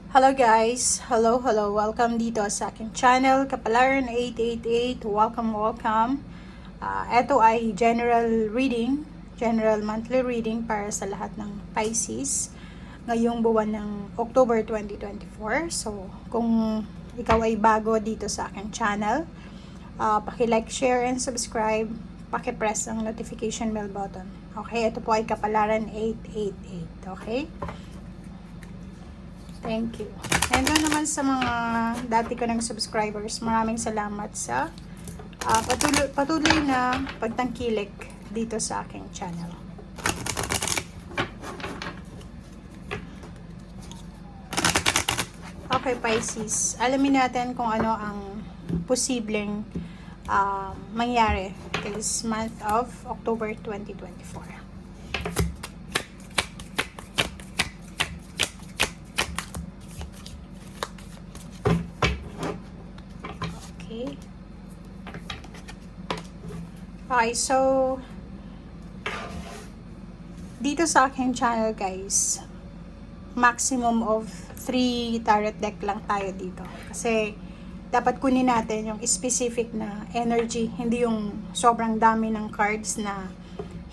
Hello guys! Hello! Welcome dito sa aking channel, Kapalaran 888. Welcome. Ito ay general reading, general monthly reading para sa lahat ng Pisces ngayong buwan ng October 2024. So, kung ikaw ay bago dito sa aking channel, paki-like, share, and subscribe. Paki-press ang notification bell button. Okay? Ito po ay Kapalaran 888. Okay? Thank you. And doon naman sa mga dati ko ng subscribers, maraming salamat sa patuloy na pagtangkilik dito sa aking channel. Okay, Pisces. Alamin natin kung ano ang posibleng mangyari this month of October 2024. Okay, so dito sa aking channel guys, maximum of 3 tarot deck lang tayo dito. Kasi dapat kunin natin yung specific na energy, hindi yung sobrang dami ng cards na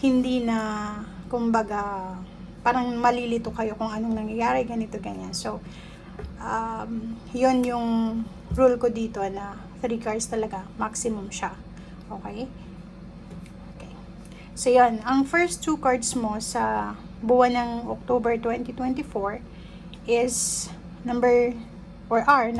hindi na, kumbaga, parang malilito kayo kung anong nangyayari, ganito, ganyan. So, yun yung rule ko dito na 3 cards talaga, maximum siya. Okay? So, yan. Ang first 2 cards mo sa buwan ng October 2024 is number 19,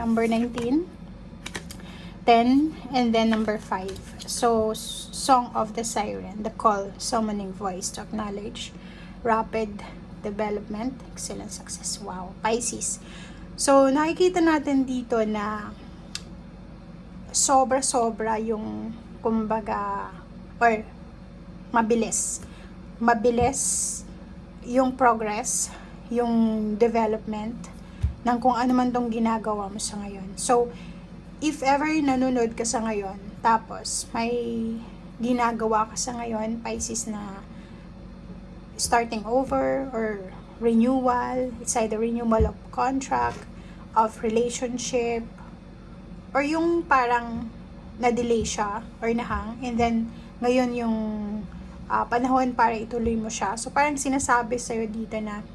10, and then number 5. So, Song of the Siren, the call, summoning voice to acknowledge, rapid development, excellent success. Wow, Pisces. So, nakikita natin dito na sobra-sobra yung, kumbaga, or mabilis yung progress, yung development ng kung ano man tong ginagawa mo sa ngayon. So, if ever nanonood ka sa ngayon, tapos may ginagawa ka sa ngayon, Pisces, na starting over or renewal, it's either renewal of contract, of relationship, or yung parang na-delay siya or nahang, and then ngayon yung panahon para ituloy mo siya. So, parang sinasabi sa'yo dito na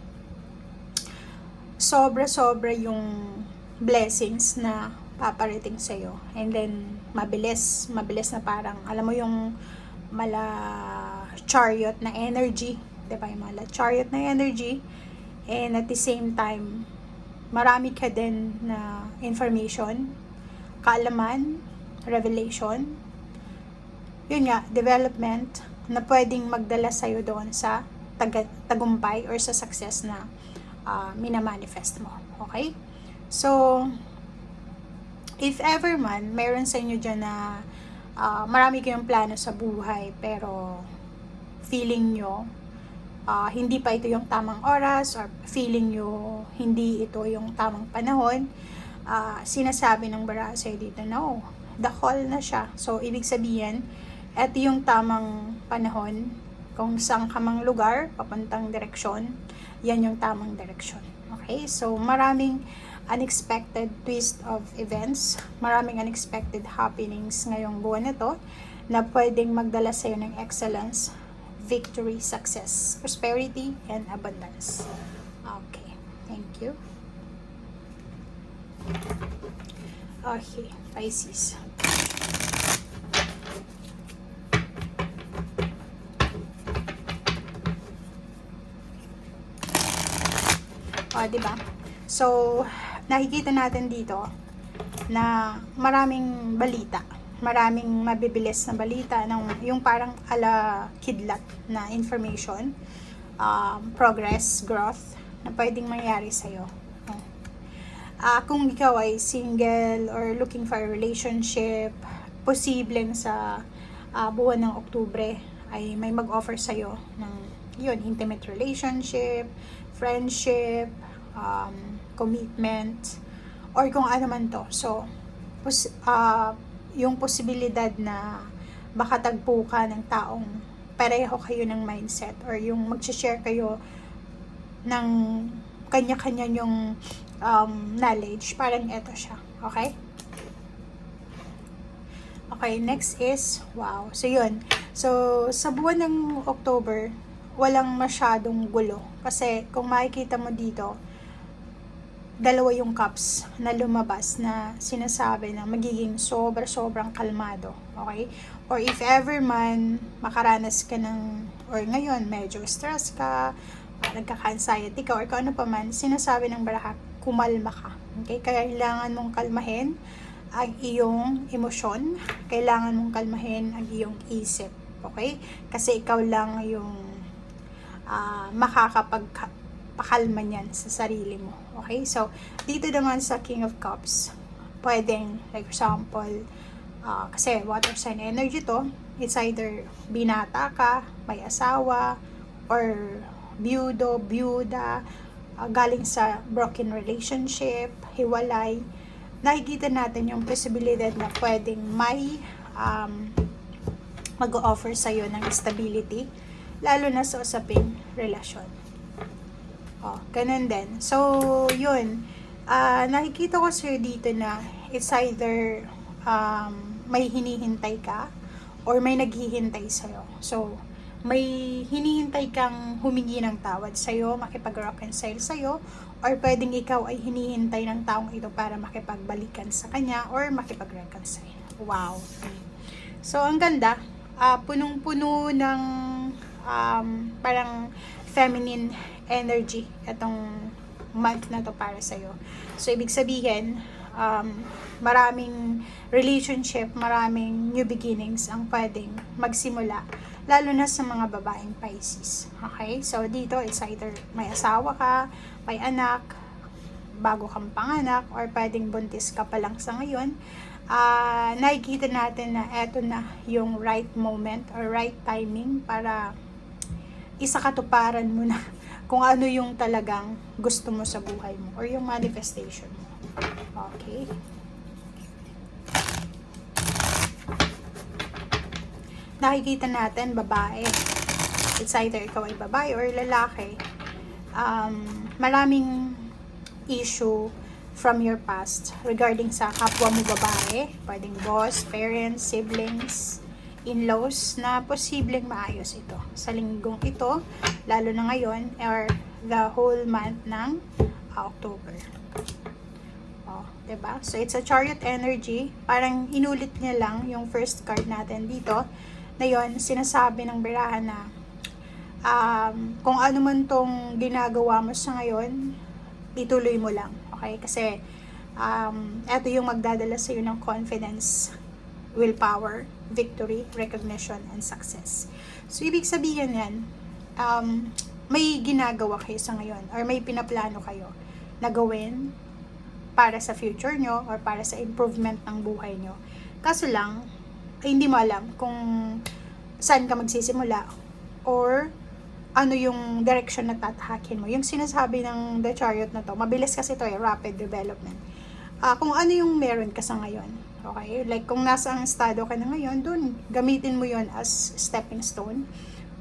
sobra-sobra yung blessings na paparating sa'yo. And then, mabilis na parang, alam mo yung chariot na energy. Diba? Yung chariot na energy. And at the same time, marami ka din na information, kaalaman, revelation, yun nga, development na pwedeng magdala sa'yo doon sa tagumpay or sa success na minamanifest mo. Okay? So, if ever man, mayroon sa inyo dyan na marami kayong plano sa buhay, pero feeling nyo, hindi pa ito yung tamang oras, or feeling nyo, hindi ito yung tamang panahon, sinasabi ng bara sa'yo dito, no, the call na siya. So, ibig sabihin, ito yung tamang panahon, kung saan ka mang lugar, papuntang direksyon, yan yung tamang direksyon. Okay? So, maraming unexpected twist of events, maraming unexpected happenings ngayong buwan na to, na pwedeng magdala sa'yo ng excellence, victory, success, prosperity, and abundance. Okay. Thank you. Okay. Pisces. Diba? So, nakikita natin dito na maraming balita, maraming mabibilis na balita, yung parang ala kidlat na information, progress, growth, na pwedeng mangyari sa'yo. Kung ikaw ay single or looking for a relationship, posibleng sa buwan ng Oktubre ay may mag-offer sa'yo ng yun, intimate relationship, friendship, commitment, or kung ano man to. So, yung posibilidad na baka tagpo ka ng taong pareho kayo ng mindset, or yung mag-share kayo ng kanya-kanya yung knowledge. Parang eto siya. Okay? Okay, next is, wow. So, yun. So, sa buwan ng October, walang masyadong gulo. Kasi, kung makikita mo dito, dalawa yung cups na lumabas na sinasabi na magiging sobrang kalmado. Okay? Or if ever man, makaranas ka ng, or ngayon, medyo stress ka, nagkaka-anxiety ka, or kung ano pa man, sinasabi ng baraha, kumalma ka. Okay? Kailangan mong kalmahin ang iyong emosyon, kailangan mong kalmahin ang iyong isip, okay? Kasi ikaw lang yung makakapagpakalma niyan sa sarili mo, okay? So, dito naman sa King of Cups, pwedeng, like example, kasi water sign energy to, it's either binata ka, may asawa, or byuda, galing sa broken relationship, hiwalay, nakikita natin yung possibility na pwedeng may mag-offer sa'yo ng stability, lalo na sa usaping relasyon. Ganun din. So, yun. Nakikita ko sa'yo dito na it's either may hinihintay ka or may naghihintay sa'yo. So, may hinihintay kang humingi ng tawad sa'yo, makipag-reconcile sa'yo, or pwedeng ikaw ay hinihintay ng taong ito para makipagbalikan sa kanya or makipag-reconcile. Wow. So, ang ganda. Punong-puno ng parang feminine energy itong month na to para sa'yo. So, ibig sabihin, maraming relationship, maraming new beginnings ang pwedeng magsimula, lalo na sa mga babaeng Pisces. Okay? So, dito, it's either may asawa ka, may anak, bago kang panganak, or pwedeng buntis ka pa lang sa ngayon. Nakikita natin na eto na yung right moment or right timing para isakatuparan mo na kung ano yung talagang gusto mo sa buhay mo or yung manifestation mo. Okay? Nakikita natin babae. It's either ikaw ay babae or lalaki. Maraming issue from your past regarding sa kapwa mo babae, pwedeng boss, parents, siblings, in-laws, na posibleng maayos ito sa linggong ito, lalo na ngayon or the whole month ng October. Diba? So, it's a Chariot energy. Parang inulit niya lang yung first card natin dito. Na yun, sinasabi ng birahan na kung ano man tong ginagawa mo sa ngayon, ituloy mo lang. Okay? Kasi eto yung magdadala sa iyo ng confidence, willpower, victory, recognition, and success. So, ibig sabihin yan, may ginagawa kayo sa ngayon or may pinaplano kayo na gawin para sa future nyo or para sa improvement ng buhay nyo. Kaso lang, ay hindi mo alam kung saan ka magsisimula or ano yung direction na tatahakin mo. Yung sinasabi ng The Chariot na to, mabilis kasi to rapid development. Kung ano yung meron ka sa ngayon. Okay? Like kung nasa ang estado ka na ngayon, dun gamitin mo yon as stepping stone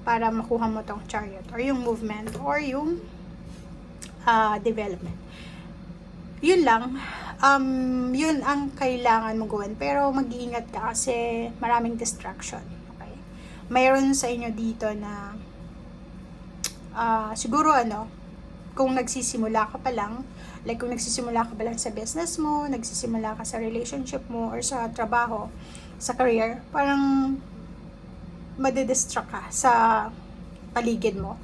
para makuha mo tong Chariot or yung movement or yung development. Yun lang. Yun ang kailangan mong gawin. Pero mag-iingat ka kasi maraming distraction. Okay? Mayroon sa inyo dito na siguro kung nagsisimula ka pa lang, like kung nagsisimula ka pa lang sa business mo, nagsisimula ka sa relationship mo or sa trabaho, sa career, parang madidistract ka sa paligid mo.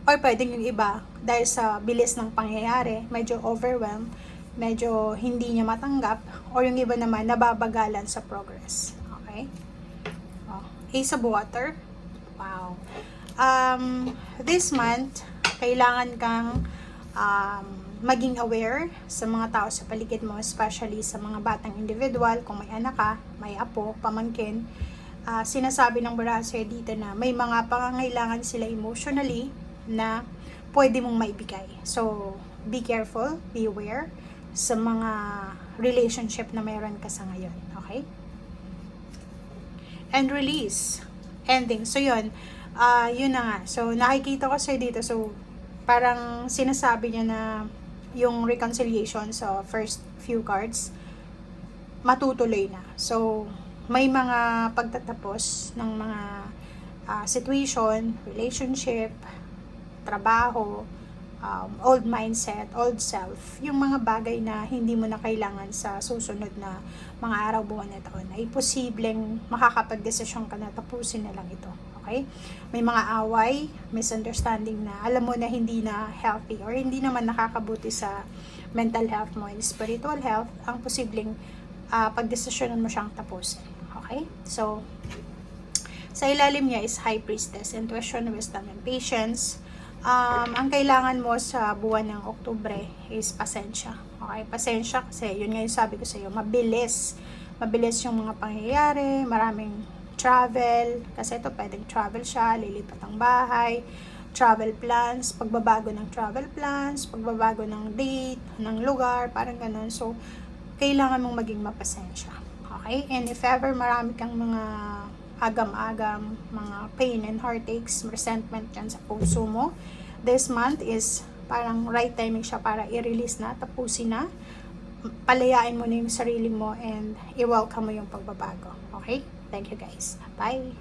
Or pwedeng yung iba, dahil sa bilis ng pangyayari, medyo overwhelmed, medyo hindi niya matanggap, or yung iba naman, nababagalan sa progress. Okay? Ace of Water. Wow. This month, kailangan kang maging aware sa mga tao sa paligid mo, especially sa mga batang individual, kung may anak ka, may apo, pamangkin. Sinasabi ng Barasay dito na may mga pangangailangan sila emotionally na pwede mong maibigay. So, be careful, be aware sa mga relationship na mayroon ka sa ngayon. Okay? And release. Ending. So, yun. Yun na nga. So, nakikita ko sa'yo dito. So, parang sinasabi niya na yung reconciliation sa first few cards, matutuloy na. So, may mga pagtatapos ng mga situation, relationship, trabaho, old mindset, old self, yung mga bagay na hindi mo na kailangan sa susunod na mga araw, buwan at taon, ay posibleng makakapag-desisyon ka na tapusin na lang ito. Okay? May mga away, misunderstanding na alam mo na hindi na healthy or hindi naman nakakabuti sa mental health mo and spiritual health, ang posibleng pagdesisyonan mo siyang tapusin. Okay? So, sa ilalim niya is High Priestess, intuition, wisdom, and patience. Ang kailangan mo sa buwan ng Oktubre is pasensya. Okay? Pasensya kasi, yun nga yung sabi ko sa iyo, mabilis. Mabilis yung mga pangyayari, maraming travel, kasi ito pwedeng travel siya, lilipat ang bahay, travel plans, pagbabago ng travel plans, pagbabago ng date, ng lugar, parang ganun. So, kailangan mong maging mapasensya. Okay? And if ever marami kang mga agam-agam, mga pain and heartaches, resentment yan sa puso mo, this month is parang right timing siya para i-release na, tapusin na, palayain mo na yung sarili mo and i-welcome mo yung pagbabago. Okay? Thank you guys. Bye!